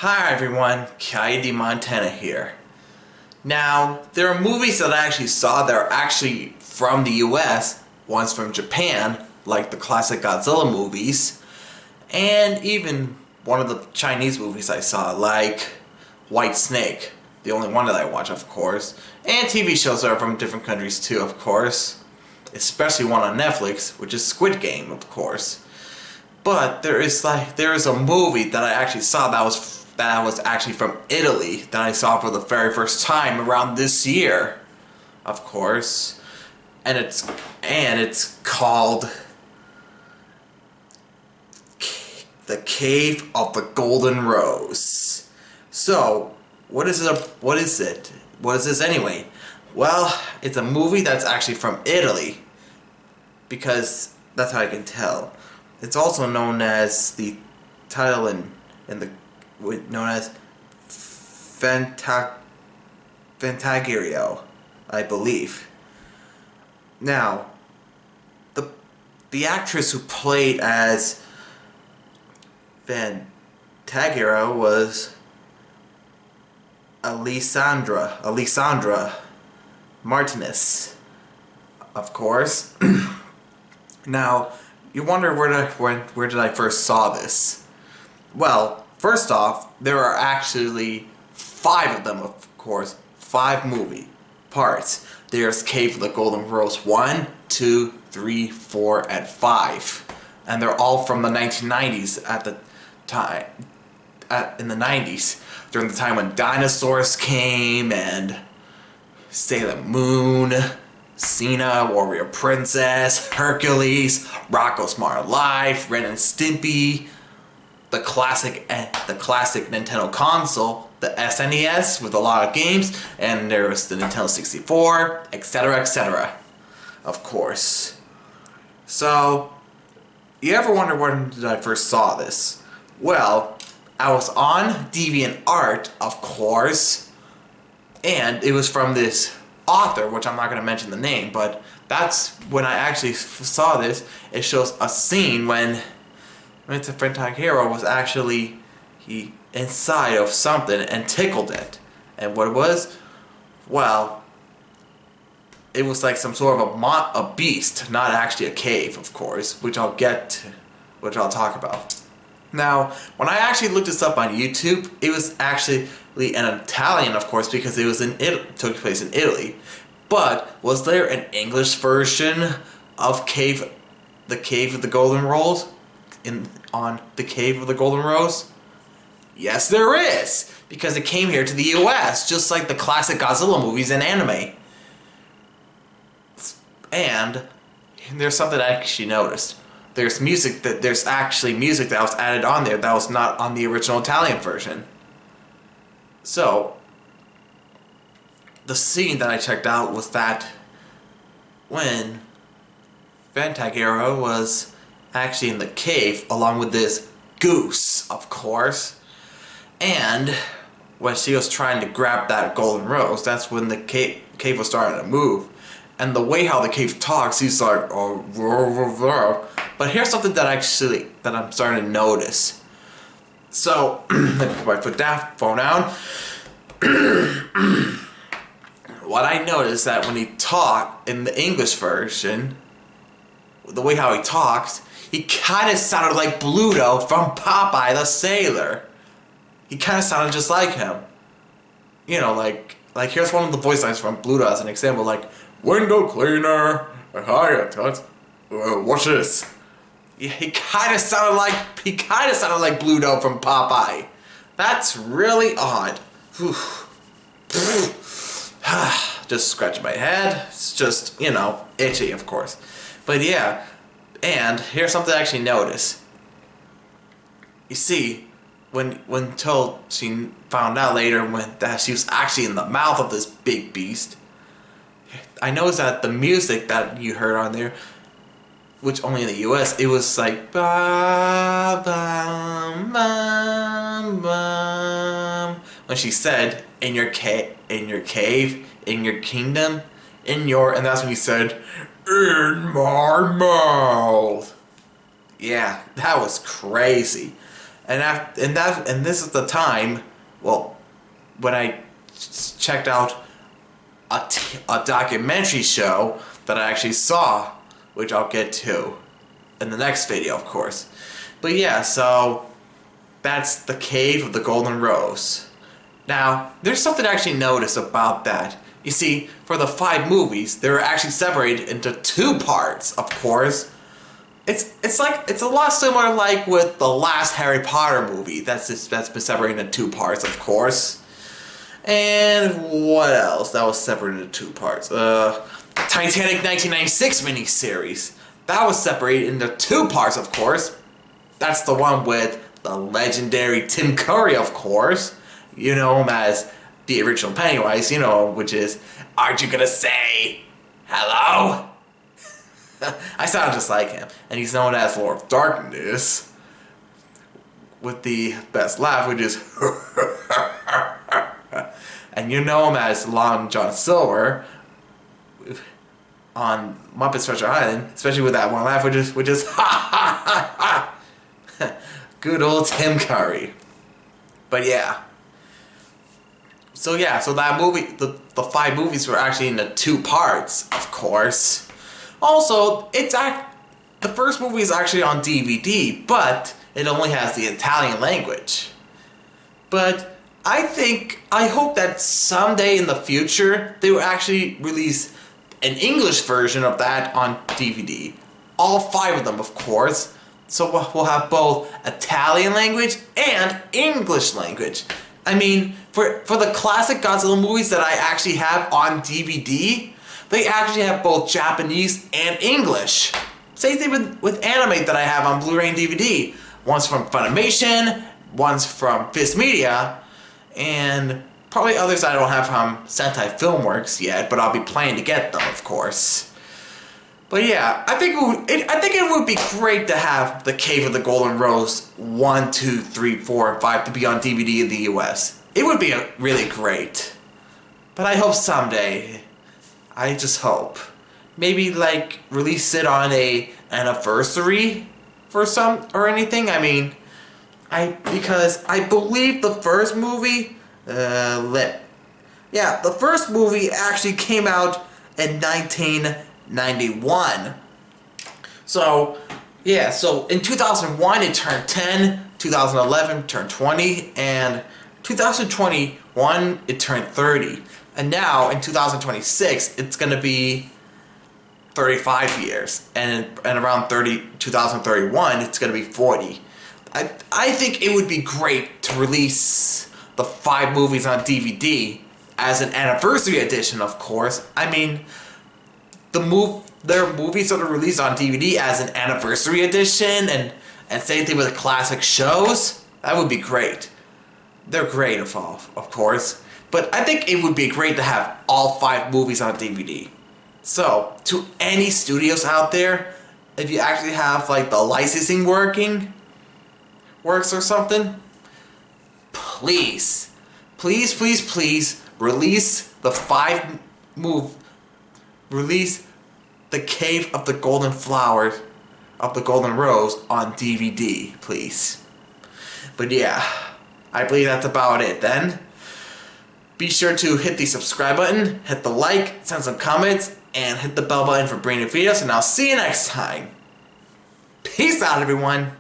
Hi everyone, Kaidi Montana here. Now, there are movies that I actually saw that are actually from the US, one's from Japan, like the classic Godzilla movies, and even one of the Chinese movies I saw, like White Snake, the only one that I watch, of course, and TV shows that are from different countries too, of course, especially one on Netflix, which is Squid Game, of course. But there is a movie that I actually saw that was actually from Italy that I saw for the very first time around this year, of course, and it's called The Cave of the Golden Rose. So, what is it? What is it? What is this anyway? Well, it's a movie that's actually from Italy, because that's how I can tell. It's also known as the title known as Fantagirio, I believe. Now, the actress who played as Fantagirio was Alessandra Martinez, of course. Now, you wonder where did I first saw this? Well, first off, there are actually 5 of them, of course. 5 movie parts. There's Cave of the Golden Rose 1, 2, 3, 4, and 5. And they're all from the 1990s at the time. In the 90s. During the time when dinosaurs came and Sailor Moon, Xena Warrior Princess, Hercules, Rocko's Modern Life, Ren and Stimpy, the classic Nintendo console, the SNES with a lot of games, and there was the Nintendo 64, etc., etc. Of course. So, you ever wonder when did I first saw this? Well, I was on Deviantart, of course, and it was from this author, which I'm not going to mention the name, but that's when I actually saw this. It shows a scene when it's a Fantagirio was actually inside of something and tickled it. And what it was? Well, it was like some sort of a beast, not actually a cave, of course, which I'll talk about. Now, when I actually looked this up on YouTube, it was actually an Italian, of course, because it was took place in Italy. But was there an English version of the Cave of the Golden Rose? On the Cave of the Golden Rose? Yes, there is, because it came here to the U.S. just like the classic Godzilla movies and anime. And there's something I actually noticed. There's actually music that was added on there that was not on the original Italian version. So, the scene that I checked out was that when Fantagirio was actually in the cave along with this goose, of course, and when she was trying to grab that golden rose, that's when the cave was starting to move. And the way how the cave talks, he's like, oh, rah, rah, rah. But here's something that I'm starting to notice. So, let me put my phone down. What I noticed is that when he talked in the English version, the way how he talked, he kind of sounded like Bluto from Popeye the Sailor. He kind of sounded just like him. You know, like here's one of the voice lines from Bluto as an example, like, window cleaner, hi, watch this. Yeah, he kind of sounded like Bluto from Popeye. That's really odd. Just scratching my head. It's just, itchy, of course. But yeah, and here's something I actually noticed. You see, when she found out later that she was actually in the mouth of this big beast, I noticed that the music that you heard on there, which only in the US, it was like ba ba ba ba, when she said in your cave, in your kingdom, and that's when he said, in my mouth. Yeah, that was crazy. and this is the time, well, when I checked out a documentary show that I actually saw, which I'll get to in the next video, of course. But yeah, so that's the Cave of the Golden Rose. Now, there's something to actually notice about that. You see, for the 5 movies, they were actually separated into 2 parts, of course. It's a lot similar like with the last Harry Potter movie. That's been separated into 2 parts, of course. And what else that was separated into 2 parts? Titanic 1996 miniseries. That was separated into 2 parts, of course. That's the one with the legendary Tim Curry, of course. You know him as the original Pennywise, you know, which is, aren't you gonna say hello? I sound just like him. And he's known as Lord of Darkness, with the best laugh, which is and you know him as Long John Silver on Muppets Treasure Island, especially with that one laugh, which is ha ha ha ha. Good old Tim Curry. But yeah. So yeah, so that movie, the 5 movies were actually in the 2 parts, of course. Also, the first movie is actually on DVD, but it only has the Italian language. But I hope that someday in the future, they will actually release an English version of that on DVD. All 5 of them, of course. So we'll have both Italian language and English language. I mean, for the classic Godzilla movies that I actually have on DVD, they actually have both Japanese and English. Same thing with anime that I have on Blu-ray and DVD. One's from Funimation, one's from Viz Media, and probably others I don't have from Sentai Filmworks yet, but I'll be planning to get them, of course. But yeah, I think it would be great to have The Cave of the Golden Rose 1, 2, 3, 4, and 5 to be on DVD in the US. It would be really great. But I hope someday, I just hope, maybe like release it on a anniversary for some or anything. I mean, because I believe the first movie, the first movie actually came out in 1991. So, yeah, so in 2001 it turned 10, 2011 turned 20, and 2021 it turned 30. And now, in 2026, it's going to be 35 years. And around 2031, it's going to be 40. I think it would be great to release the 5 movies on DVD as an anniversary edition, of course. I mean, their movies that are released on DVD as an anniversary edition, and same thing with the classic shows, that would be great. They're great, of course. But I think it would be great to have all 5 movies on DVD. So, to any studios out there, if you actually have like the licensing works or something, please release release The Cave of the Golden Flowers of the Golden Rose on DVD, please. But yeah, I believe that's about it then. Be sure to hit the subscribe button, hit the like, send some comments, and hit the bell button for brand new videos, and I'll see you next time. Peace out, everyone.